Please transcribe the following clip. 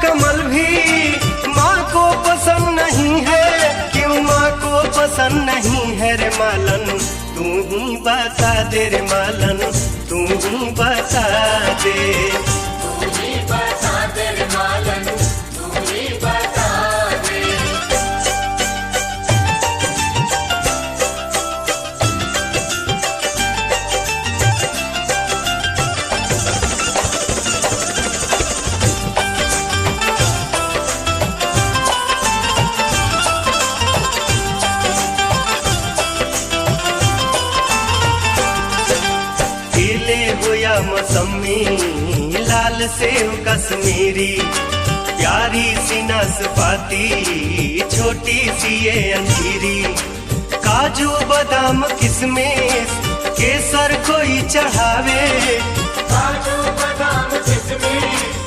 कमल भी माँ को पसंद नहीं है। क्यों माँ को पसंद नहीं है रे मालन, तू ही बता दे रे मालन, तू ही बता दे। तू ही बता दे रे मालन, तू ही बता दे। केले हो या मौसमी, लाल सेव कश्मीरी, प्यारी सी नाशपाती, छोटी सी ये अंजीरी, काजू बादाम किशमिश, केसर कोई चढ़ावे, काजू बादाम किशमिश,